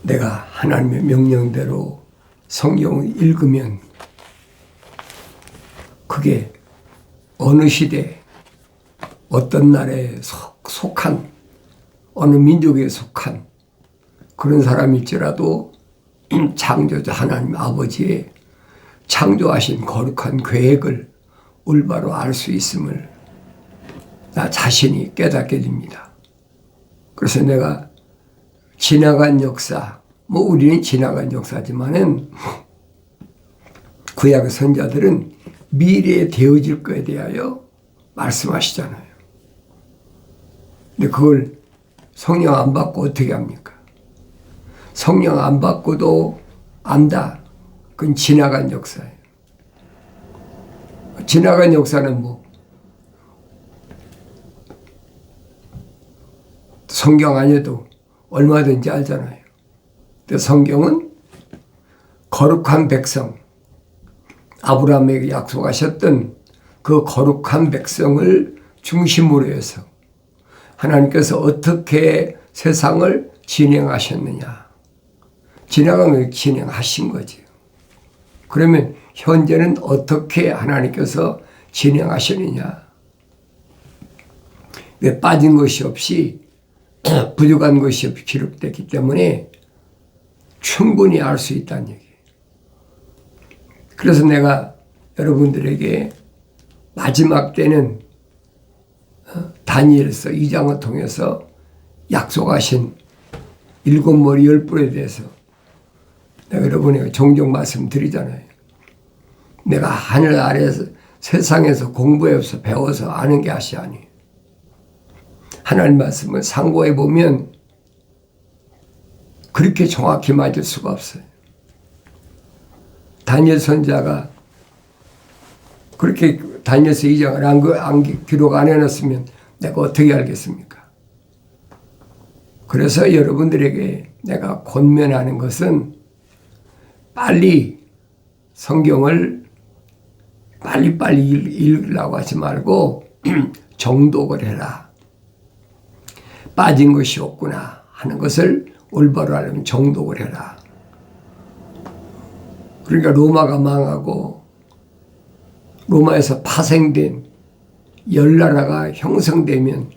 내가 하나님의 명령대로 성경을 읽으면 그게 어느 시대, 어떤 나라에 속한, 어느 민족에 속한 그런 사람일지라도 창조자 하나님 아버지의 창조하신 거룩한 계획을 올바로 알 수 있음을 나 자신이 깨닫게 됩니다. 그래서 내가 지나간 역사, 우리는 지나간 역사지만은 구약의 선자들은 미래에 되어질 것에 대하여 말씀하시잖아요. 근데 그걸 성령 안 받고 어떻게 합니까? 성령 안 받고도 안다. 그건 지나간 역사예요. 지나간 역사는 성경 아니어도 얼마든지 알잖아요. 근데 성경은 거룩한 백성, 아브라함에게 약속하셨던 그 거룩한 백성을 중심으로 해서 하나님께서 어떻게 세상을 진행하셨느냐. 지나간 걸 진행하신 거죠. 그러면 현재는 어떻게 하나님께서 진행하시느냐. 왜 빠진 것이 없이 부족한 것이 없이 기록됐기 때문에 충분히 알 수 있다는 얘기예요. 그래서 내가 여러분들에게 마지막 때는 다니엘서 2장을 통해서 약속하신 7머리 10뿔에 대해서 내가 여러분에게 종종 말씀드리잖아요. 내가 하늘 아래에서 세상에서 공부해서 배워서 아는 게 아시 아니에요. 하나님 말씀을 상고해 보면 그렇게 정확히 맞을 수가 없어요. 다니엘 선자가 그렇게 다니엘서 2장을 기록 안 해놨으면 내가 어떻게 알겠습니까? 그래서 여러분들에게 내가 권면하는 것은 빨리 성경을 빨리빨리 읽으려고 하지 말고 정독을 해라. 빠진 것이 없구나 하는 것을 올바로 알려면 정독을 해라. 그러니까 로마가 망하고 로마에서 파생된 열나라가 형성되면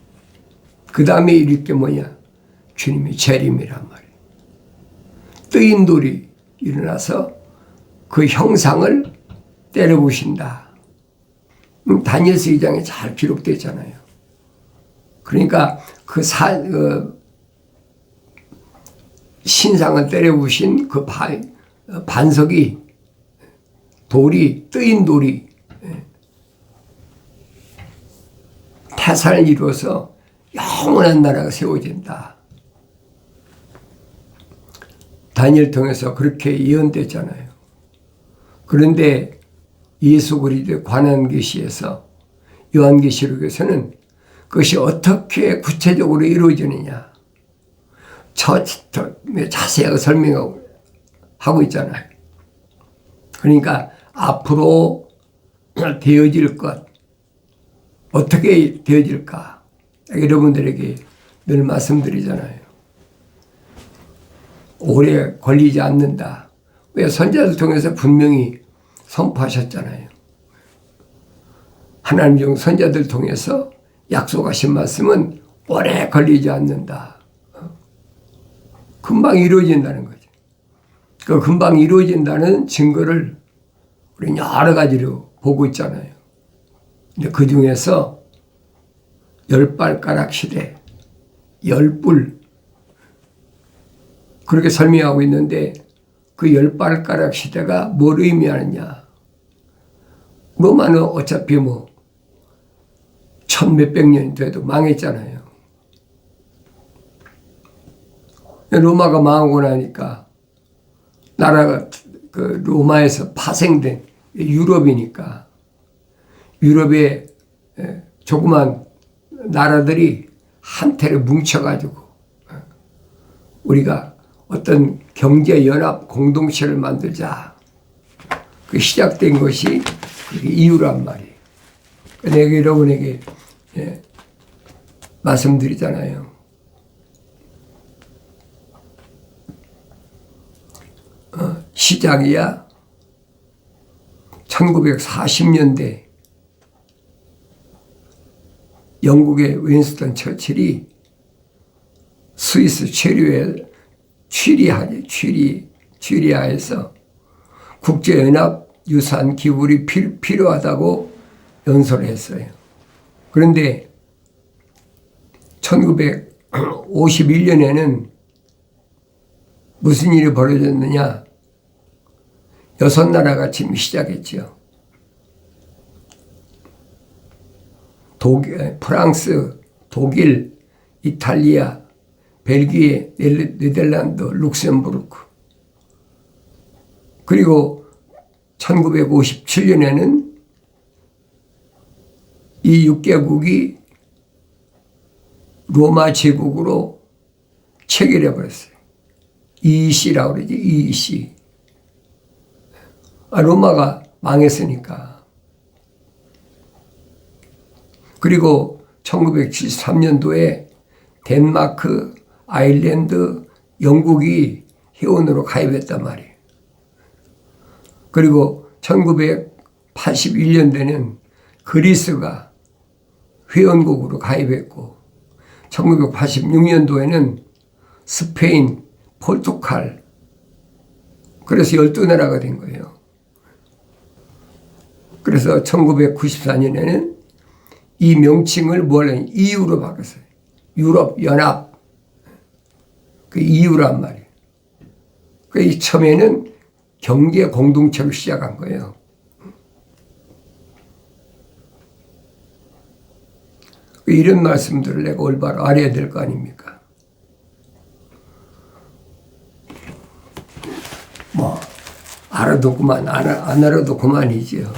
그 다음에 이룰 게 뭐냐? 주님의 재림이란 말이에요. 뜨인 돌이 일어나서 그 형상을 때려부신다. 다니엘서 2장에 잘 기록되어 있잖아요. 그러니까 그 신상을 때려부신 그 반석이 돌이 뜨인 돌이 태산을 이루어서 영원한 나라가 세워진다. 다니엘 통해서 그렇게 예언됐잖아요. 그런데 예수 그리스도에 관한 계시에서 요한계시록에서는 그것이 어떻게 구체적으로 이루어지느냐 자세하게 설명하고 있잖아요. 그러니까 앞으로 되어질 것 어떻게 되어질까 여러분들에게 늘 말씀드리잖아요. 오래 걸리지 않는다. 왜 선자들 통해서 분명히 선포하셨잖아요. 하나님 중 선자들 통해서 약속하신 말씀은 오래 걸리지 않는다. 금방 이루어진다는 거죠. 그 금방 이루어진다는 증거를 우리 여러 가지로 보고 있잖아요. 근데 그 중에서 10발가락 시대, 10뿔 그렇게 설명하고 있는데 그 10발가락 시대가 뭘 의미하느냐. 로마는 어차피 천몇백 년이 돼도 망했잖아요. 로마가 망하고 나니까 나라가 그 로마에서 파생된 유럽이니까 유럽의 조그만 나라들이 한테를 뭉쳐가지고 우리가 어떤 경제연합 공동체를 만들자. 그 시작된 것이 그게 이유란 말이에요. 내가 여러분에게 말씀드리잖아요. 시작이야 1940년대 영국의 윈스턴 처칠이 스위스 취리하에서 국제연합 유산 기물이 필요하다고 연설을 했어요. 그런데 1951년에는 무슨 일이 벌어졌느냐? 6나라가 지금 시작했죠. 프랑스, 독일, 이탈리아, 벨기에, 네덜란드, 룩셈부르크. 그리고 1957년에는 이 6개국이 로마 제국으로 체결해 버렸어요. EEC라고 그러지, EEC. 로마가 망했으니까. 그리고 1973년도에 덴마크, 아일랜드, 영국이 회원으로 가입했단 말이에요. 그리고 1981년도에는 그리스가 회원국으로 가입했고 1986년도에는 스페인, 포르투갈, 그래서 12나라가 된 거예요. 그래서 1994년에는 이 명칭을 EU로 바꿨어요. 유럽 연합. 그 EU란 말이에요. 그 처음에는 경제 공동체로 시작한 거예요. 이런 말씀들을 내가 올바로 알아야 될 거 아닙니까? 알아도 그만, 안 알아도 그만이지요.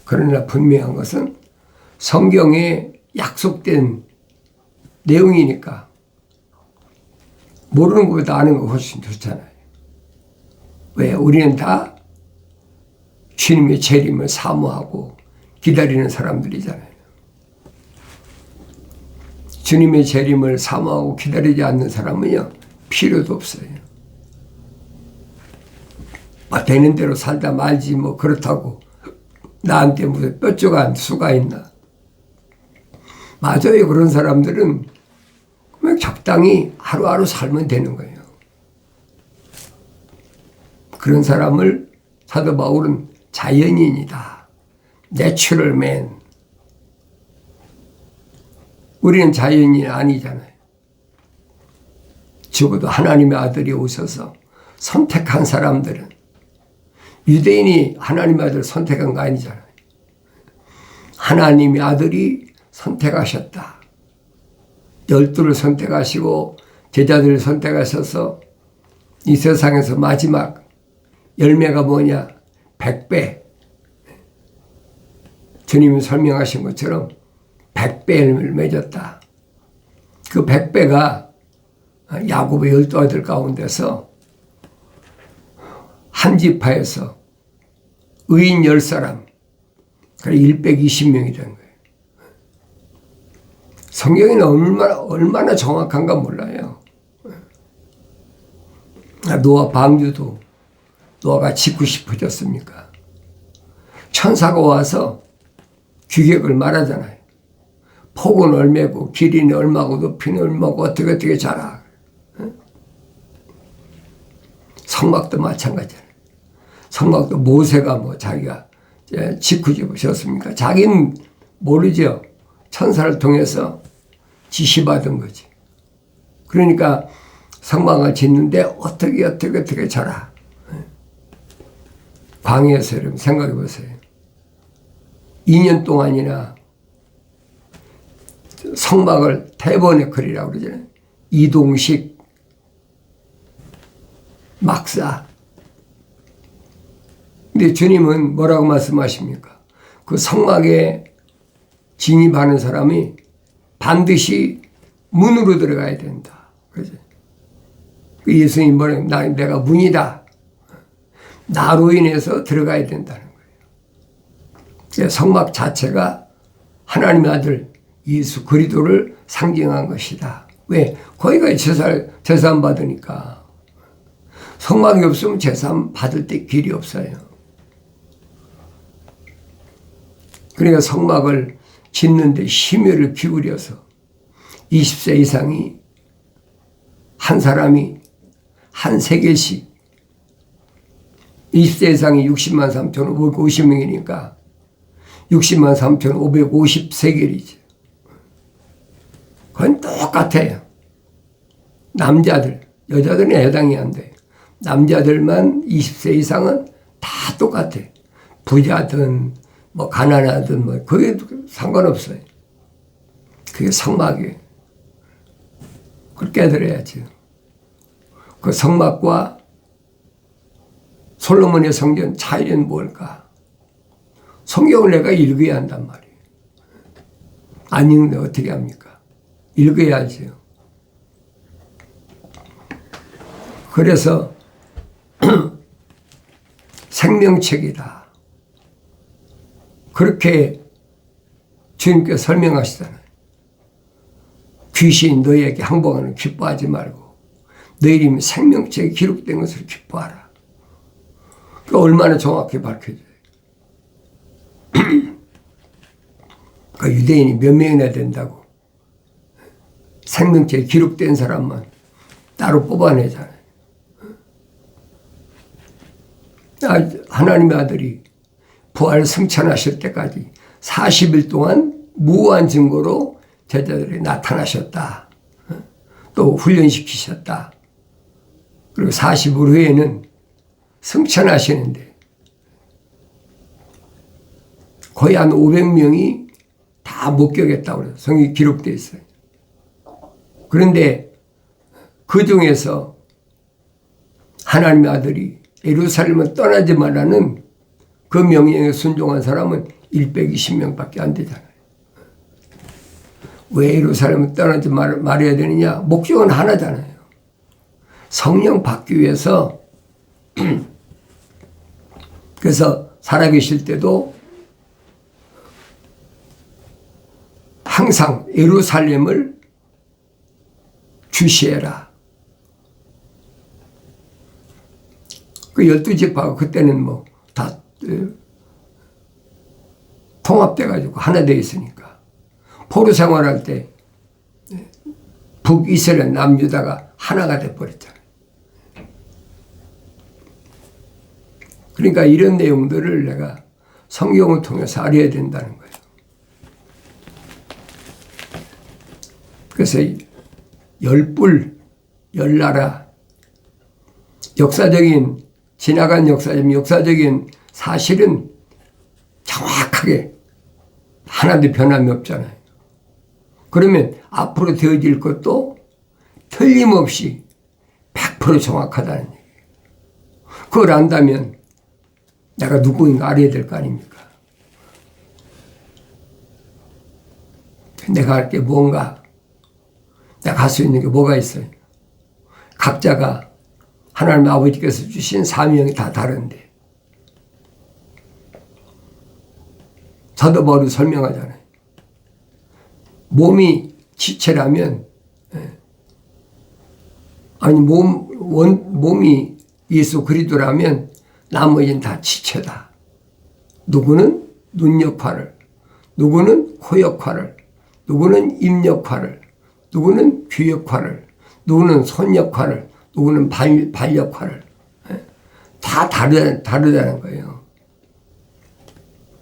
그러나 분명한 것은 성경에 약속된 내용이니까 모르는 것보다 아는 거 훨씬 좋잖아요. 왜? 우리는 다 주님의 재림을 사모하고 기다리는 사람들이잖아요. 주님의 재림을 사모하고 기다리지 않는 사람은요, 필요도 없어요. 되는 대로 살다 말지 뭐 그렇다고 나한테 무슨 뾰족한 수가 있나. 맞아요. 그런 사람들은 그냥 적당히 하루하루 살면 되는 거예요. 그런 사람을 사도 바울은 자연인이다. 내추럴맨. 우리는 자연인이 아니잖아요. 적어도 하나님의 아들이 오셔서 선택한 사람들은, 유대인이 하나님의 아들을 선택한 거 아니잖아요. 하나님의 아들이 선택하셨다. 12를 선택하시고 제자들을 선택하셔서 이 세상에서 마지막 열매가 뭐냐? 100배. 주님이 설명하신 것처럼 100배 열매를 맺었다. 그 100배가 야곱의 12아들 가운데서 한 지파에서 의인 10사람, 그래 120명이 된 거예요. 성경에는 얼마나 정확한가 몰라요. 노아 방주도 노아가 짓고 싶어졌습니까? 천사가 와서 규격을 말하잖아요. 폭은 얼마고 길이는 얼마고 높이는 얼마고 어떻게 자라. 성막도 마찬가지잖아요. 성막도 모세가 뭐 자기가 짓고 싶으셨습니까? 자기는 모르죠. 천사를 통해서 지시받은 거지. 그러니까 성막을 짓는데 어떻게 자라. 광야에서 여러분 생각해 보세요. 2년 동안이나 성막을 대번에 그리라고 그러잖아요. 이동식 막사. 근데 주님은 뭐라고 말씀하십니까? 그 성막에 진입하는 사람이 반드시 문으로 들어가야 된다. 그죠? 예수님이 뭐라고, 내가 문이다. 나로 인해서 들어가야 된다는 거예요. 성막 자체가 하나님의 아들 예수 그리스도를 상징한 것이다. 왜? 거기가 제사를 받으니까. 성막이 없으면 제사 받을 때 길이 없어요. 그러니까 성막을 짓는데 심혈을 기울여서 20세 이상이 한 사람이 한 세겔씩 20세 이상이 60만 3,550명이니까 60만 3,550세겔이죠. 그건 똑같아요. 남자들, 여자들은 해당이 안 돼요. 남자들만 20세 이상은 다 똑같아. 부자든 뭐 가난하든 뭐 그게 상관없어요. 그게 성막이에요. 그걸 깨달아야죠. 그 성막과 솔로몬의 성전 차이는 뭘까? 성경을 내가 읽어야 한단 말이에요. 안 읽는데 어떻게 합니까? 읽어야죠. 그래서 생명책이다. 그렇게 주님께서 설명하시잖아요. 귀신 너희에게 항복하는 기뻐하지 말고 너 이름이 생명책에 기록된 것을 기뻐하라. 그 얼마나 정확히 밝혀져요. 그 유대인이 몇 명이나 된다고 생명책에 기록된 사람만 따로 뽑아내잖아요. 하나님의 아들이 부활 승천하실 때까지 40일 동안 무한 증거로 제자들이 나타나셨다. 또 훈련시키셨다. 그리고 40일 후에는 승천하시는데 거의 한 500명이 다 목격했다고 그래요. 성경에 기록되어 있어요. 그런데 그 중에서 하나님의 아들이 예루살렘을 떠나지 말라는 그 명령에 순종한 사람은 120명밖에 안 되잖아요. 왜 예루살렘을 떠나지 말아야 되느냐? 목적은 하나잖아요. 성령 받기 위해서. 그래서 살아계실 때도 항상 예루살렘을 주시해라. 그 12지파가 그때는 뭐 다 통합돼가지고 하나 되어 있으니까. 포로 생활할 때 북이스라엘 남유다가 하나가 돼버렸잖아요. 그러니까 이런 내용들을 내가 성경을 통해서 알아야 된다는 거예요. 그래서 열불, 열나라, 지나간 역사적인 사실은 정확하게 하나도 변함이 없잖아요. 그러면 앞으로 되어질 것도 틀림없이 100% 정확하다는 얘기예요. 그걸 안다면 내가 누구인가 알아야 될 거 아닙니까? 내가 할 게 뭔가, 내가 할 수 있는 게 뭐가 있어요? 각자가 하나님 아버지께서 주신 사명이 다 다른데 사도 바울이 설명하잖아요. 몸이 지체라면 몸이 예수 그리스도라면 나머지는 다 지체다. 누구는 눈 역할을, 누구는 코 역할을, 누구는 입 역할을, 누구는 귀 역할을, 누구는 손 역할을, 누구는 발 역할을. 다 다르다는 거예요.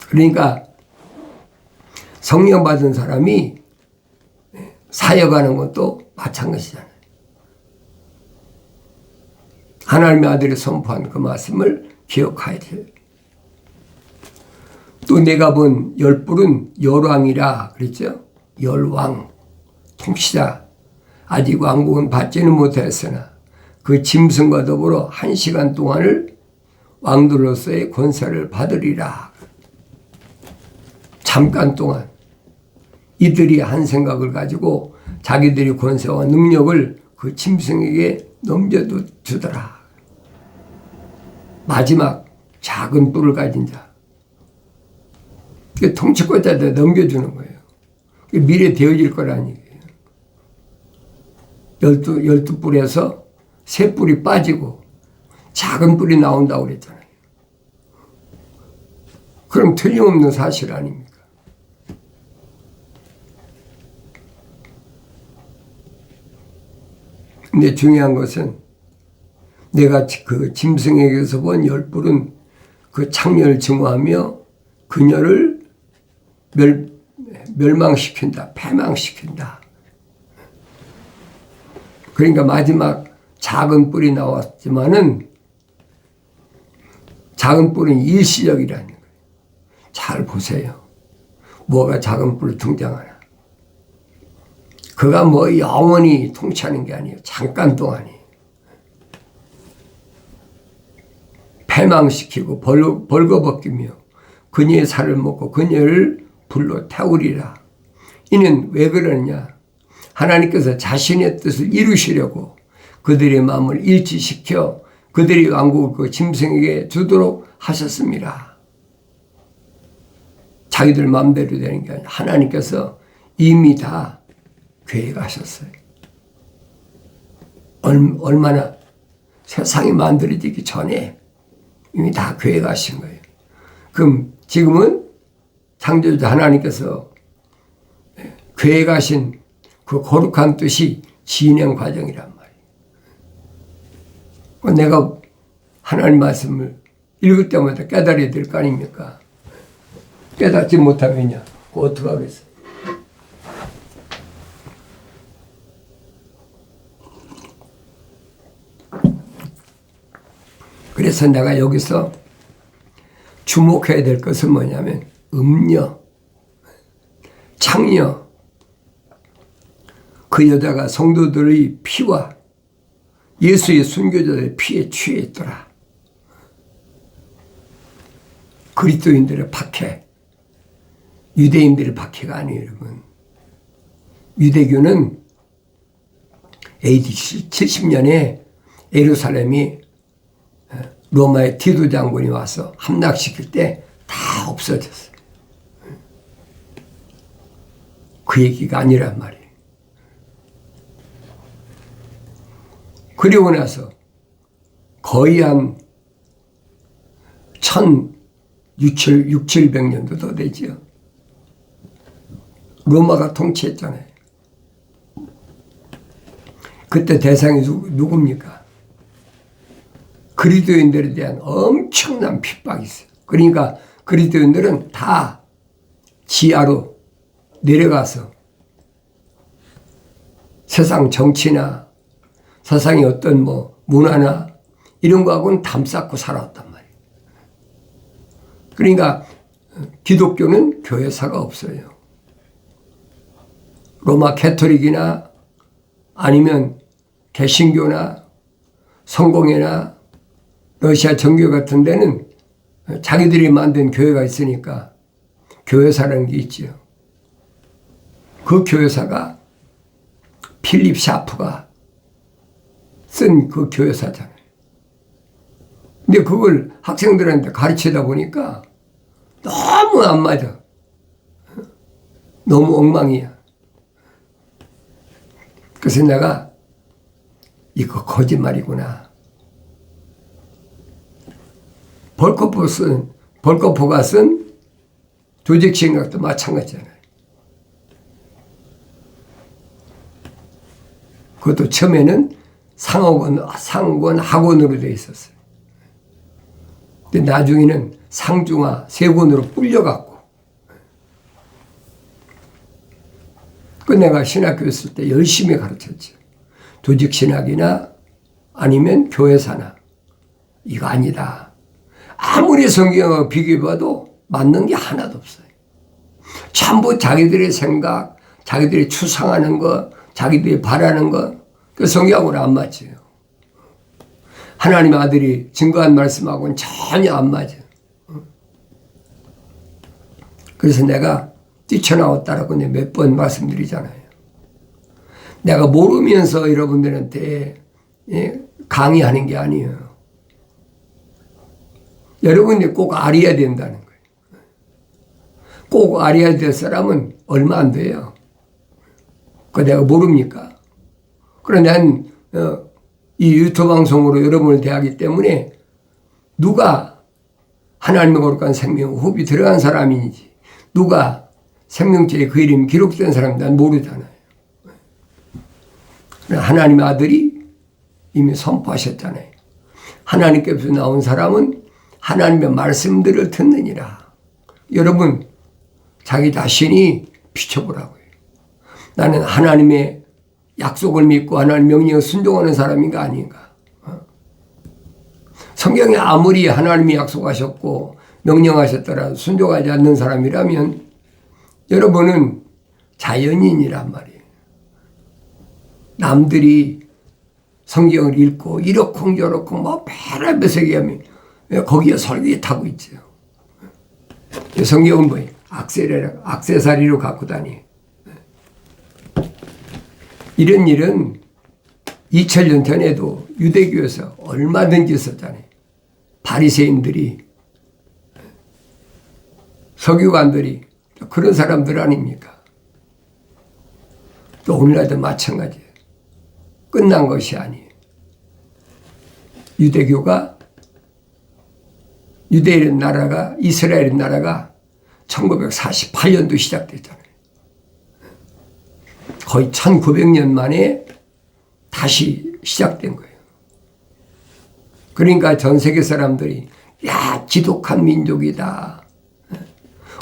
그러니까 성령 받은 사람이 사역하는 것도 마찬가지잖아요. 하나님의 아들이 선포한 그 말씀을 기억해야 돼요. 또 내가 본 열불은 열왕이라 그랬죠. 열왕, 통치자. 아직 왕국은 받지는 못했으나 그 짐승과 더불어 1시간 동안을 왕들로서의 권세를 받으리라. 잠깐 동안 이들이 한 생각을 가지고 자기들의 권세와 능력을 그 짐승에게 넘겨주더라. 마지막 작은 뿔을 가진 자. 그게 통치권자한테 넘겨주는 거예요. 그게 미래 되어질 거라는 얘기예요. 12뿔에서 3뿔이 빠지고 작은 뿔이 나온다고 그랬잖아요. 그럼 틀림없는 사실 아닙니까? 근데 중요한 것은 내가 그 짐승에게서 본 10뿔은 그 창녀를 증오하며 그녀를 멸망시킨다, 패망시킨다. 그러니까 마지막 작은 뿔이 나왔지만은 작은 뿔은 일시적이라는 거예요. 잘 보세요. 뭐가 작은 뿔로 등장하나. 그가 뭐 영원히 통치하는 게 아니에요. 잠깐 동안이에요. 패망시키고 벌거벗기며 그녀의 살을 먹고 그녀를 불로 태우리라. 이는 왜 그러느냐. 하나님께서 자신의 뜻을 이루시려고 그들의 마음을 일치시켜 그들의 왕국을 그 짐승에게 주도록 하셨습니다. 자기들 마음대로 되는 게 아니라 하나님께서 이미 다 계획하셨어요. 얼마나 세상이 만들어지기 전에 이미 다 계획하신 거예요. 그럼 지금은 창조자 하나님께서 계획하신 그 거룩한 뜻이 진행 과정이란 말이에요. 내가 하나님 말씀을 읽을 때마다 깨달아야 될 거 아닙니까? 깨닫지 못하면요, 어떻게 하겠어요? 그래서 내가 여기서 주목해야 될 것은 뭐냐면 음녀, 창녀, 그 여자가 성도들의 피와 예수의 순교자들의 피에 취해 있더라. 그리스도인들의 박해, 유대인들의 박해가 아니에요, 여러분. 유대교는 AD 70년에 예루살렘이 로마의 디도 장군이 와서 함락시킬 때 다 없어졌어요. 그 얘기가 아니란 말이에요. 그리고 나서 거의 한 1600년도 더 되죠. 로마가 통치했잖아요. 그때 대상이 누굽니까? 그리스도인들에 대한 엄청난 핍박이 있어요. 그러니까 그리스도인들은 다 지하로 내려가서 세상 정치나 세상의 어떤 뭐 문화나 이런 거하고는 담쌓고 살아왔단 말이에요. 그러니까 기독교는 교회사가 없어요. 로마 캐토릭이나 아니면 개신교나 성공회나 러시아 정교 같은 데는 자기들이 만든 교회가 있으니까 교회사라는 게 있죠. 그 교회사가 필립 샤프가 쓴 그 교회사잖아요. 근데 그걸 학생들한테 가르치다 보니까 너무 안 맞아. 너무 엉망이야. 그래서 내가 이거 거짓말이구나. 벌코프가 쓴 조직신학도 마찬가지잖아요. 그것도 처음에는 상권 학원으로 되어 있었어요. 근데 나중에는 상중하 세권으로 불려갖고. 그 내가 신학교 있을 때 열심히 가르쳤죠. 조직신학이나 아니면 교회사나 이거 아니다. 아무리 성경하고 비교해봐도 맞는 게 하나도 없어요. 전부 자기들의 생각, 자기들이 추상하는 것, 자기들이 바라는 것, 그 성경하고는 안 맞죠. 하나님의 아들이 증거한 말씀하고는 전혀 안 맞아요. 그래서 내가 뛰쳐나왔다라고 몇 번 말씀드리잖아요. 내가 모르면서 여러분들한테 강의하는 게 아니에요. 여러분이 꼭 알아야 된다는 거예요. 꼭 알아야 될 사람은 얼마 안 돼요. 그거 내가 모릅니까? 그래 난 이 유튜브 방송으로 여러분을 대하기 때문에 누가 하나님의 거룩한 생명 호흡이 들어간 사람인지, 누가 생명책에 그 이름이 기록된 사람인지 난 모르잖아요. 하나님의 아들이 이미 선포하셨잖아요. 하나님께서 나온 사람은 하나님의 말씀들을 듣느니라. 여러분, 자기 자신이 비춰보라고요. 나는 하나님의 약속을 믿고 하나님 명령에 순종하는 사람인가 아닌가. 성경에 아무리 하나님이 약속하셨고 명령하셨더라도 순종하지 않는 사람이라면 여러분은 자연인이란 말이에요. 남들이 성경을 읽고 이렇고 저렇고 뭐 별의별 세계하면 거기에 설계타고 있죠. 성경은 뭐예요? 액세서리로 갖고 다니. 이런 일은 2000년 전에도 유대교에서 얼마든지 있었잖아요. 바리새인들이, 서기관들이 그런 사람들 아닙니까? 또 오늘날도 마찬가지예요. 끝난 것이 아니에요. 유대교가, 유대인 나라가, 이스라엘 나라가 1948년도 시작됐잖아요. 거의 1900년 만에 다시 시작된 거예요. 그러니까 전 세계 사람들이 야, 지독한 민족이다.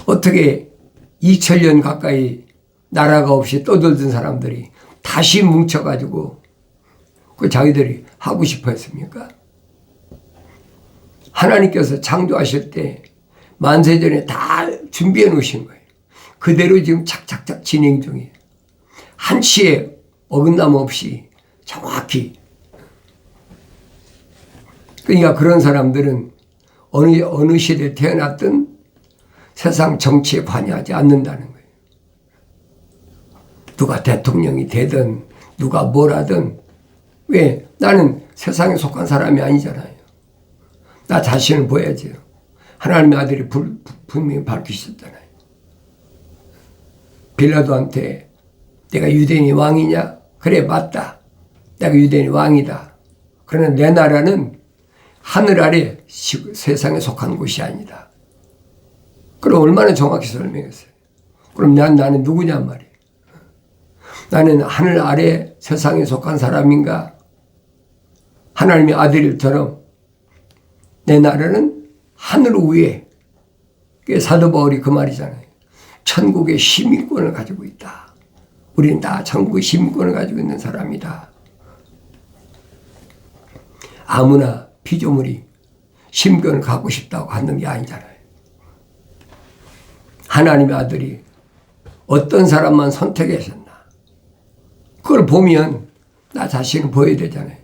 어떻게 2000년 가까이 나라가 없이 떠들던 사람들이 다시 뭉쳐가지고 그 자기들이 하고 싶어 했습니까? 하나님께서 창조하실 때 만세전에 다 준비해 놓으신 거예요. 그대로 지금 착착착 진행 중이에요. 한치의 어긋남 없이 정확히. 그러니까 그런 사람들은 어느 시대에 태어났든 세상 정치에 관여하지 않는다는 거예요. 누가 대통령이 되든 누가 뭘 하든. 왜? 나는 세상에 속한 사람이 아니잖아요. 나 자신을 보여야죠. 하나님의 아들이 분명히 밝히셨잖아요. 빌라도한테 내가 유대인이 왕이냐? 그래, 맞다. 내가 유대인이 왕이다. 그러나 내 나라는 하늘 아래 세상에 속한 곳이 아니다. 그럼 얼마나 정확히 설명했어요. 그럼 나는 누구냔 말이에요. 나는 하늘 아래 세상에 속한 사람인가? 하나님의 아들처럼 내 나라는 하늘 위에. 사도 바울이 그 말이잖아요. 천국의 시민권을 가지고 있다. 우리는 다 천국의 시민권을 가지고 있는 사람이다. 아무나 피조물이 시민권을 갖고 싶다고 하는 게 아니잖아요. 하나님의 아들이 어떤 사람만 선택하셨나. 그걸 보면 나 자신을 보여야 되잖아요.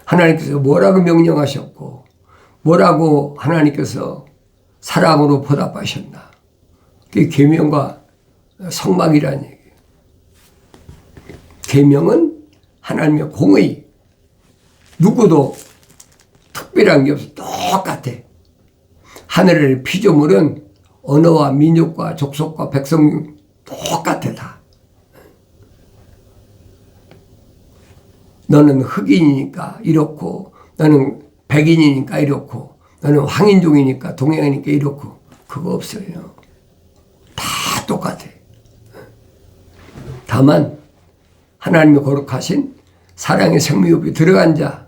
하나님께서 뭐라고 명령하셨고 뭐라고 하나님께서 사랑으로 보답하셨나. 그게 계명과 성막이라는 얘기예요. 계명은 하나님의 공의. 누구도 특별한 게 없어. 똑같아. 하늘의 피조물은 언어와 민족과 족속과 백성 똑같아 다. 너는 흑인이니까 이렇고 너는 백인이니까 이렇고 너는 황인종이니까 동양이니까 이렇고 그거 없어요. 다 똑같아. 다만 하나님의 거룩하신 사랑의 생명이 들어간 자,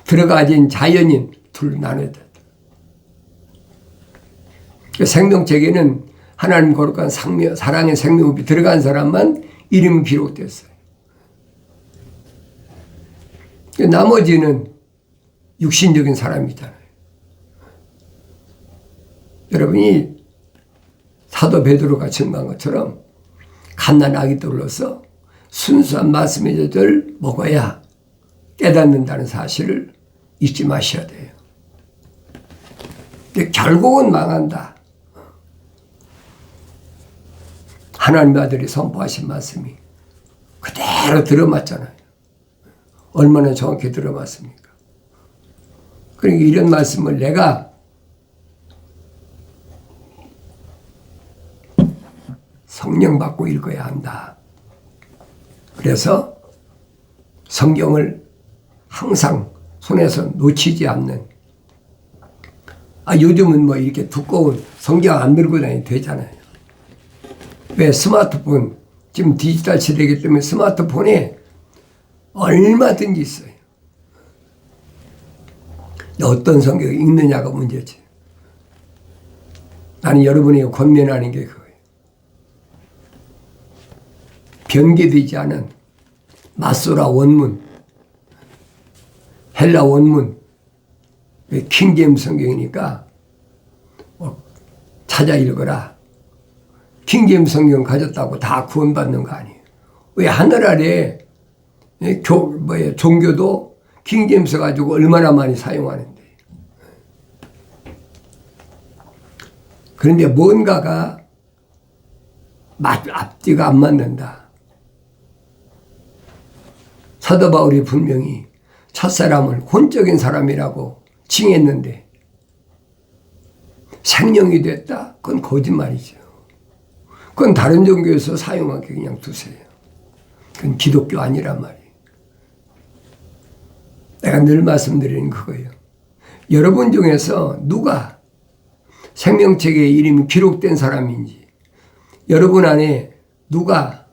들어가진 자연인 둘로 나눠야 돼. 생명책에는 하나님 거룩한 사랑의 생명이 들어간 사람만 이름이 기록됐어요. 나머지는 육신적인 사람이잖아요. 여러분이 사도 베드로가 증거한 것처럼 갓난아기들로서 순수한 말씀의 젖을 먹어야 깨닫는다는 사실을 잊지 마셔야 돼요. 근데 결국은 망한다. 하나님의 아들이 선포하신 말씀이 그대로 들어맞잖아요. 얼마나 정확히 들어맞습니까? 그러니까 이런 말씀을 내가 성령 받고 읽어야 한다. 그래서 성경을 항상 손에서 놓치지 않는 요즘은 뭐 이렇게 두꺼운 성경 안 들고 다니도 되잖아요. 왜? 스마트폰, 지금 디지털 시대이기 때문에 스마트폰에 얼마든지 있어요. 어떤 성경을 읽느냐가 문제지. 나는 여러분에게 권면하는 게 그거예요. 변개되지 않은 마소라 원문, 헬라 원문, 킹제임스 성경이니까 찾아 읽어라. 킹제임스 성경 가졌다고 다 구원받는 거 아니에요. 왜 하늘 아래 종교도 킹제임스 가지고 얼마나 많이 사용하는데. 그런데 뭔가가 앞뒤가 안 맞는다. 사도 바울이 분명히 첫사람을 혼적인 사람이라고 칭했는데 생명이 됐다? 그건 거짓말이죠. 그건 다른 종교에서 사용하게 그냥 두세요. 그건 기독교 아니란 말이에요. 내가 늘 말씀드리는 그거예요. 여러분 중에서 누가 생명책에 이름이 기록된 사람인지, 여러분 안에 누가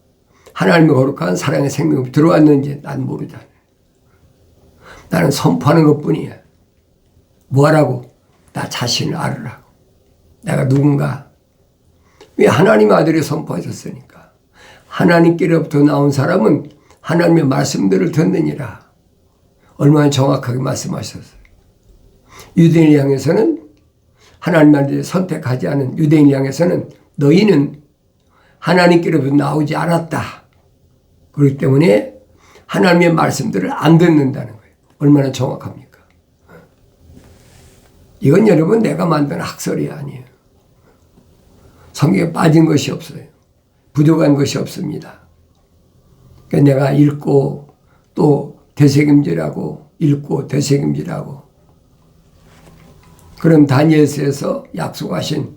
하나님의 거룩한 사랑의 생명이 들어왔는지 난 모르잖아요. 나는 선포하는 것뿐이야. 뭐하라고? 나 자신을 알으라고. 내가 누군가? 왜? 하나님의 아들이 선포하셨으니까. 하나님께로부터 나온 사람은 하나님의 말씀들을 듣느니라. 얼마나 정확하게 말씀하셨어요. 유대인을 향해서는, 하나님 아들을 선택하지 않은 유대인을 향해서는 너희는 하나님께로부터 나오지 않았다. 그렇기 때문에 하나님의 말씀들을 안 듣는다는 거예요. 얼마나 정확합니까? 이건 여러분 내가 만든 학설이 아니에요. 성경에 빠진 것이 없어요. 부족한 것이 없습니다. 그러니까 내가 읽고 또 되새김질하고 읽고 되새김질하고, 그럼 다니엘서에서 약속하신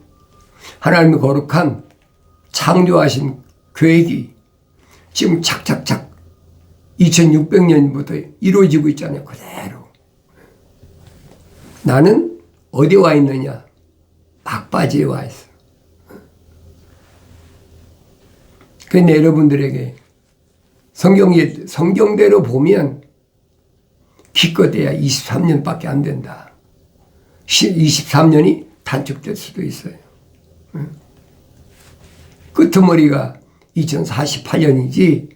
하나님의 거룩한 창조하신 계획이 지금 착착착 2600년부터 이루어지고 있잖아요. 그대로. 나는 어디 와 있느냐? 막바지에 와 있어. 그런데 여러분들에게 성경대로 보면 기껏해야 23년밖에 안 된다. 23년이 단축될 수도 있어요. 끄트머리가 2048년이지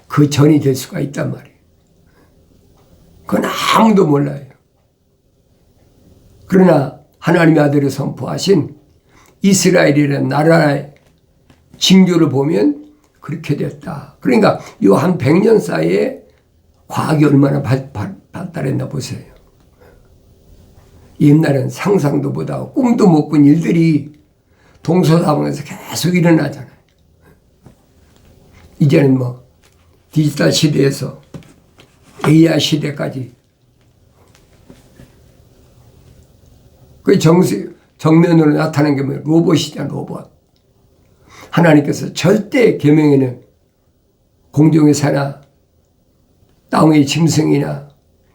그 전이 될 수가 있단 말이에요. 그건 아무도 몰라요. 그러나 하나님의 아들을 선포하신 이스라엘이라는 나라의 징조를 보면 그렇게 됐다. 그러니까 이 한 100년 사이에 과학이 얼마나 발달했나 보세요. 옛날엔 상상도 못하고 꿈도 못 꾼 일들이 동서남북에서 계속 일어나잖아요. 이제는 뭐 디지털 시대에서 AI 시대까지 그 정면으로 나타나는 게 뭐예요? 로봇이잖아, 로봇. 하나님께서 절대 계명에는 공중의 새나 땅의 짐승이나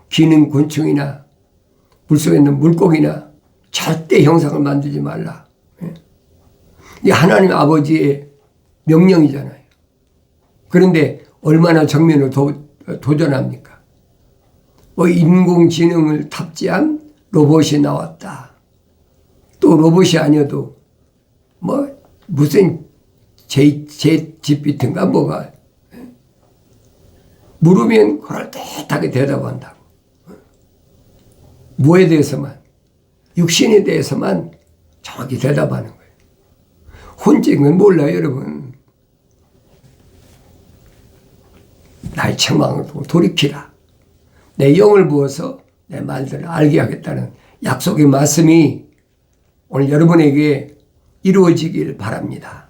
기는 곤충이나 물속에 있는 물고기나 절대 형상을 만들지 말라. 이 하나님 아버지의 명령이잖아요. 그런데 얼마나 정면으로 도전합니까? 인공지능을 탑재한 로봇이 나왔다. 또 로봇이 아니어도 무슨 GPT인가 뭐가 물으면 그럴듯하게 대답한다고. 뭐에 대해서만? 육신에 대해서만 정확히 대답하는 거예요. 혼적인 건 몰라요, 여러분. 나의 책망을 보고 돌이키라. 내 영을 부어서 내 말들을 알게 하겠다는 약속의 말씀이 오늘 여러분에게 이루어지길 바랍니다.